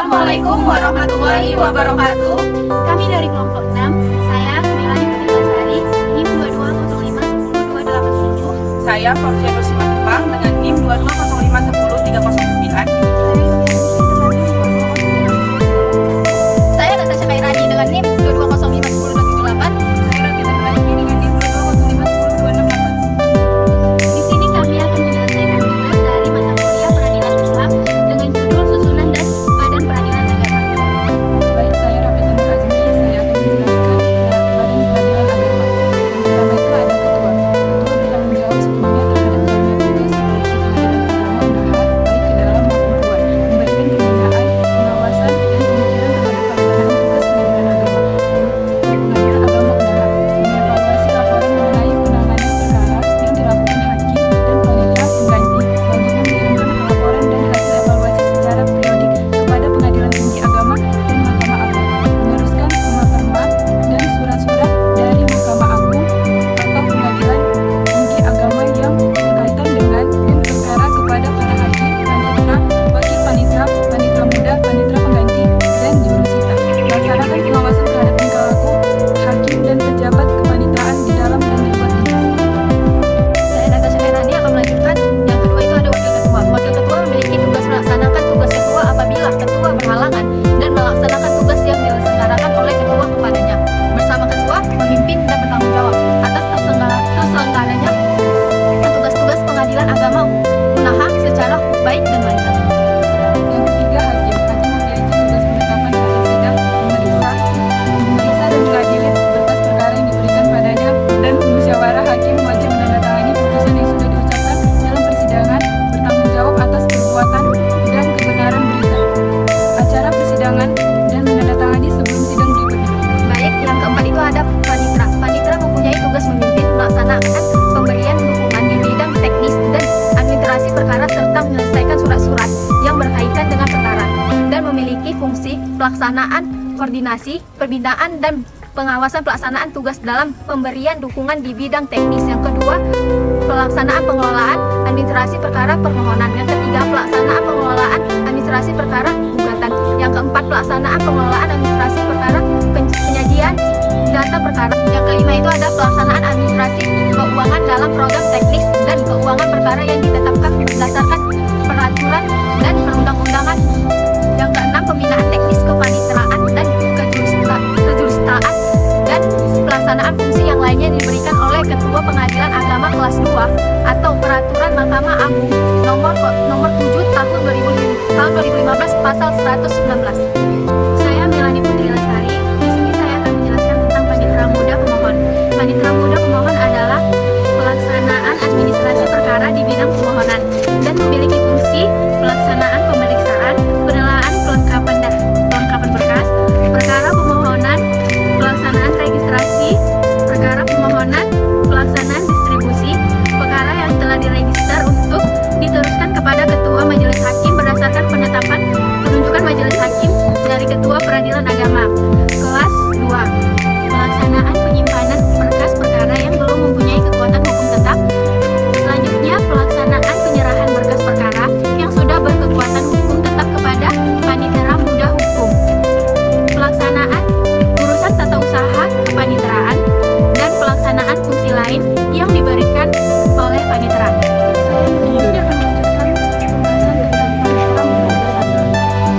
Assalamualaikum warahmatullahi wabarakatuh. Kami dari kelompok 6, saya Melani Putri Lestari, NIM 2205102877. Saya Fortune Simatupang dengan NIM 2205103009. Saya Natasha Mairani dengan NIM 22051028. Saya Rafita Melani dengan NIM 2205102668. Di sini kami akan menyelesaikan tugas dari mata kuliah Peradilan Islam dengan judul Susunan dan Badan Peradilan Agama. Baik, saya Rafita Azmi, saya akan menjelaskan Badan Peradilan Agama. Yang pertama itu ada ketua. Ketua bertanggung jawab sepenuhnya terhadap jaminan tugas Komisi Pengadilan Agama Unhad, baik ke dalam maupun keluar, memberikan pembinaan, pengawasan, dan pemikiran terhadap pelaksanaan tugas Pengadilan Agama Pengadilan Agama Unhad, mengevaluasi laporan mengenai penanganan perkara yang dilakukan hakim dan panitia pengganti, selanjutnya mengirimkan laporan dan hasil evaluasi secara periodik kepada Pengadilan Tinggi Agama dan Mahkamah Agung, meneruskan semua perma dan surat-surat dari Mahkamah Agung atau Pengadilan Tinggi Agama yang berkaitan dengan perkara kepada para hakim, panitera, wakil panitera, panitera muda, panitera pengganti, dan jurusita. Melaksanakan pengawasan terhadap tingkah laku hakim dan pejabat kepanitraan di dalam dan di luar dinas. Saya Natasha Mairani akan melanjutkan. Yang kedua itu ada wakil ketua. Wakil ketua memiliki tugas melaksanakan tugas ketua apabila ketua berhalangan dan melaksanakan tugas yang diselenggarakan oleh ketua kepadanya. Bersama ketua memimpin dan bertanggung jawab atas terselenggaranya tugas-tugas pengadilan agama Unhad secara baik dan lancar. Yang ketiga, hakim. Hakim memiliki tugas menetapkan pada sidang, memeriksa dan mengadili berkas perkara yang diberikan padanya, dan musyawarah hakim wajib menandatangani putusan yang sudah diucapkan dalam persidangan, bertanggung jawab atas perbuatan dan kebenaran berita acara persidangan, dan menandatangani sebelum sidang berikutnya. Baik, yang keempat itu ada panitera. Panitera mempunyai tugas memimpin, melaksanakan pemberian dukungan di bidang teknis dan administrasi perkara serta menyelesaikan surat-surat yang berkaitan dengan perkara dan memiliki fungsi pelaksanaan, koordinasi, pembinaan dan pengawasan pelaksanaan tugas dalam pemberian dukungan di bidang teknis. Yang kedua, pelaksanaan pengelolaan administrasi perkara permohonan. Yang ketiga, pelaksanaan pengelolaan administrasi perkara gugatan. Yang keempat, pelaksanaan pengelolaan administrasi perkara penyajian data perkara. Yang kelima itu ada pelaksanaan administrasi keuangan dalam program teknis dan keuangan perkara yang ditetapkan berdasarkan peraturan dan perundang-undangan. Yang keenam, pembinaan teknis kepaniteraan dan kejurusitaan dan pelaksanaan fungsi yang lainnya diberikan oleh Ketua Pengadilan Agama kelas 2 atau Peraturan Mahkamah Agung nomor 7 tahun 2015 pasal 119. Saya Melani Putri Lestari. Di sini saya akan menjelaskan tentang panitera muda pemohon. Panitera muda pemohon adalah pelaksanaan administrasi perkara di bidang pemohonan dan memiliki fungsi pelaksanaan pemeriksaan, penilaian kelengkapan berkas, perkara pemohonan, pelaksanaan registrasi, perkara pemohonan, pelaksanaan distribusi, perkara yang telah diregister untuk diteruskan kepada Ketua Majelis Hakim berdasarkan penetapan penunjukan Majelis Hakim dari Ketua Peradilan Agama kelas 2. Pelaksanaan penyimpanan berkas perkara yang belum mempunyai kekuatan hukum tetap. Selanjutnya, pelaksanaan penyerahan berkas perkara yang sudah berkekuatan hukum tetap kepada panitera muda hukum. Pelaksanaan urusan tata usaha kepaniteraan dan pelaksanaan fungsi lain yang diberikan oleh panitera. Saya akan melanjutkan pembahasan tentang panitera muda gugatan.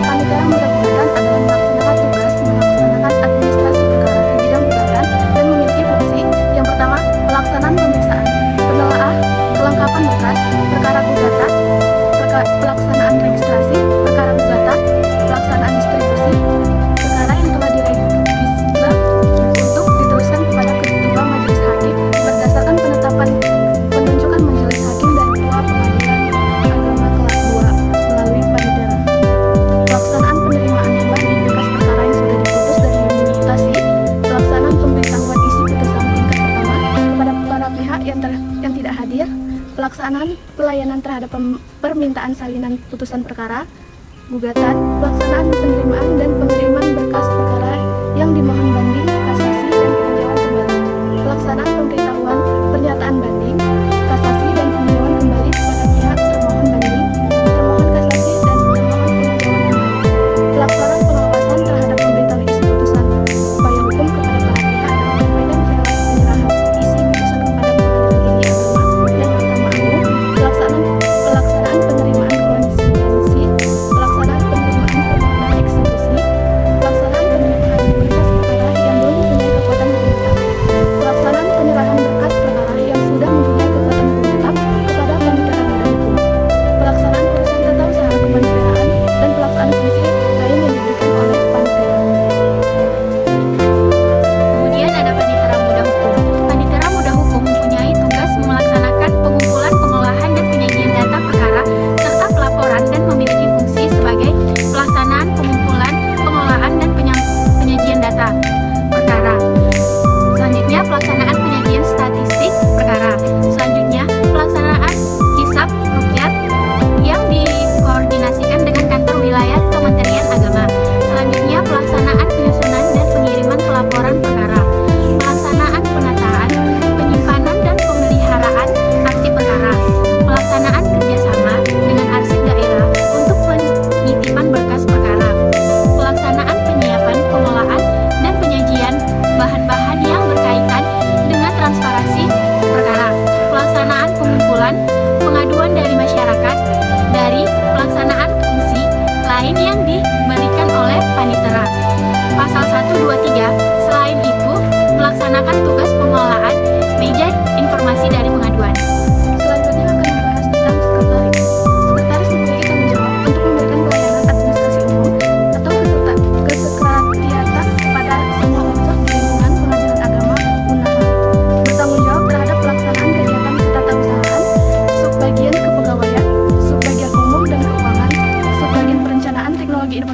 Panitera muda gugatan adalah melaksanakan tugas melaksanakan administrasi perkara di bidang gugatan dan memiliki fungsi yang pertama, pelaksanaan pemeriksaan, penelaah kelengkapan berkas perkara gugatan, pelaksanaan registrasi perkara gugatan, pelaksanaan distribusi perkara yang telah diregister untuk diteruskan kepada Ketua Majelis Hakim berdasarkan penetapan penunjukan Majelis Hakim dari Ketua Pengadilan Agama kelas 2 melalui panitera. Pelaksanaan penerimaan kembali berkas perkara yang sudah diputus dan dimutasi, pelaksanaan pemberitahuan isi putusan tingkat pertama kepada para pihak yang tidak hadir, pelaksanaan pelayanan terhadap permintaan salinan putusan perkara gugatan, pelaksanaan penerimaan dan pengiriman berkas perkara yang dimohon banding, kasasi dan peninjauan kembali, pelaksanaan pemberitahuan pernyataan banding, kasasi dan peninjauan kembali kepada pihak termohon banding, termohon kasasi dan termohon peninjauan kembali, pelaksanaan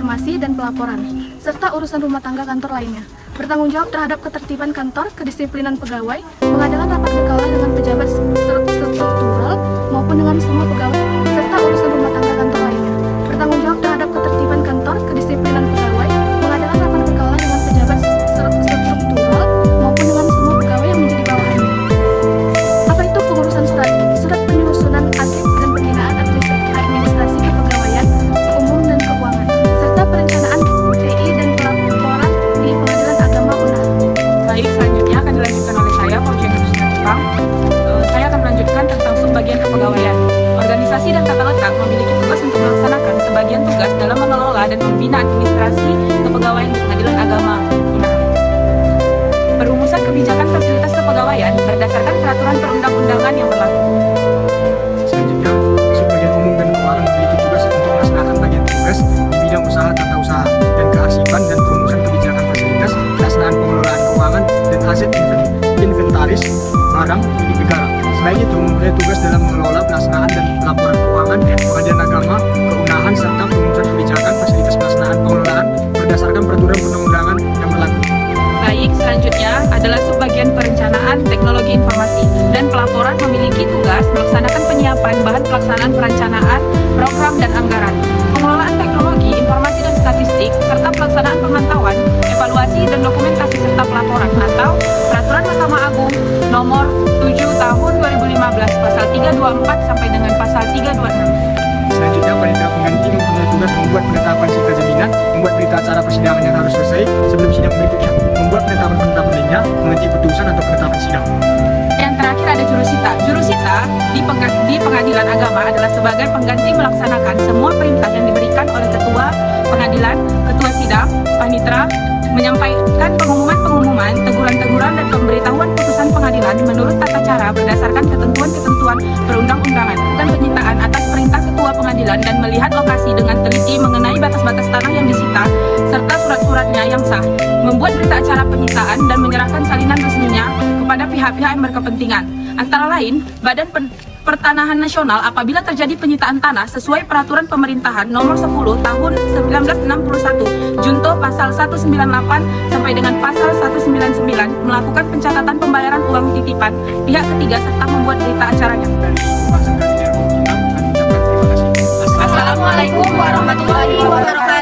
informasi dan pelaporan, serta urusan rumah tangga kantor lainnya. Bertanggung jawab terhadap ketertiban kantor, kedisiplinan pegawai, mengadakan rapat berkala dengan pejabat struktural maupun dengan semua pegawai, serta urusan rumah tangga kantor lainnya. Bertanggung jawab terhadap ketertiban kantor, kedisiplinan pegawai, mengadakan rapat berkala dengan pejabat struktural maupun dengan semua pegawai yang menjadi bawahannya. Apa itu pengurusan surat penyusunan arsip dan pembinaan administrasi kepegawaian, umum dan keuangan, serta perencanaan TI dan pelaporan di Pengadilan Agama Unahan. Baik, selanjutnya akan dilanjutkan oleh saya, Fauziah Nurusina Jepang. Saya akan melanjutkan tentang subbagian kepegawaian. Organisasi dan tata letak memiliki tugas untuk melaksanakan sebagian tugas dalam mengelola dan membina administrasi kepegawaian di Pengadilan Agama Unahan. Perumusan kebijakan fasilitas kepegawaian berdasarkan peraturan perundang-undangan yang berlaku. Selanjutnya, subbagian umum dan keuangan memiliki tugas untuk melaksanakan bagian tugas di bidang usaha tata usaha dan kearsipan dan perumusan kebijakan fasilitas, pelaksanaan pengelolaan keuangan dan aset inventaris barang milik negara. Selain itu, mempunyai tugas dalam mengelola pelaksanaan dan pelaporan keuangan Pengadilan Agama Keunahan serta perumusan kebijakan fasilitas pelaksanaan pengelolaan berdasarkan peraturan perundang-undangan yang berlaku. Baik, selanjutnya adalah subbagian perencanaan teknologi informasi dan pelaporan memiliki tugas melaksanakan penyiapan bahan pelaksanaan perencanaan, program dan anggaran, pengelolaan teknologi, informasi dan statistik, serta pelaksanaan pemantauan, evaluasi dan dokumentasi serta pelaporan atau Peraturan Mahkamah Agung Nomor 7 Tahun 2015 Pasal 324 sampai dengan Pasal 326. Selanjutnya, panitia pengganti mempunyai tugas membuat penetapan sita jaminan, membuat berita acara persidangan yang harus selesai sebelum sidang berikutnya, membuat penetapan-penetapan lainnya, menghenti putusan atau penetapan sidang. Yang terakhir ada jurusita. Jurusita di Pengadilan Agama adalah sebagai pengganti melaksanakan semua perintah yang diberikan oleh Ketua Pengadilan, Ketua Sidang, Panitra, menyampaikan pengumuman-pengumuman, teguran-teguran dan pemberitahuan putusan pengadilan menurut tata cara berdasarkan ketentuan-ketentuan perundang-undangan, bukan penyitaan atas perintah Ketua Pengadilan dan melihat lokasi dengan teliti mengenai batas-batas tanah yang disita serta surat-suratnya yang sah, membuat berita acara penyitaan dan menyerahkan salinan resminya kepada pihak-pihak yang berkepentingan, antara lain Badan Pertanahan Nasional apabila terjadi penyitaan tanah sesuai Peraturan Pemerintahan Nomor 10 Tahun 1961 Junto Pasal 198 sampai dengan Pasal 199 melakukan pencatatan pembayaran uang titipan pihak ketiga serta membuat berita acaranya. Dari pembahasan kajian kita, kami ucapkan terima kasih. Assalamualaikum warahmatullahi wabarakatuh.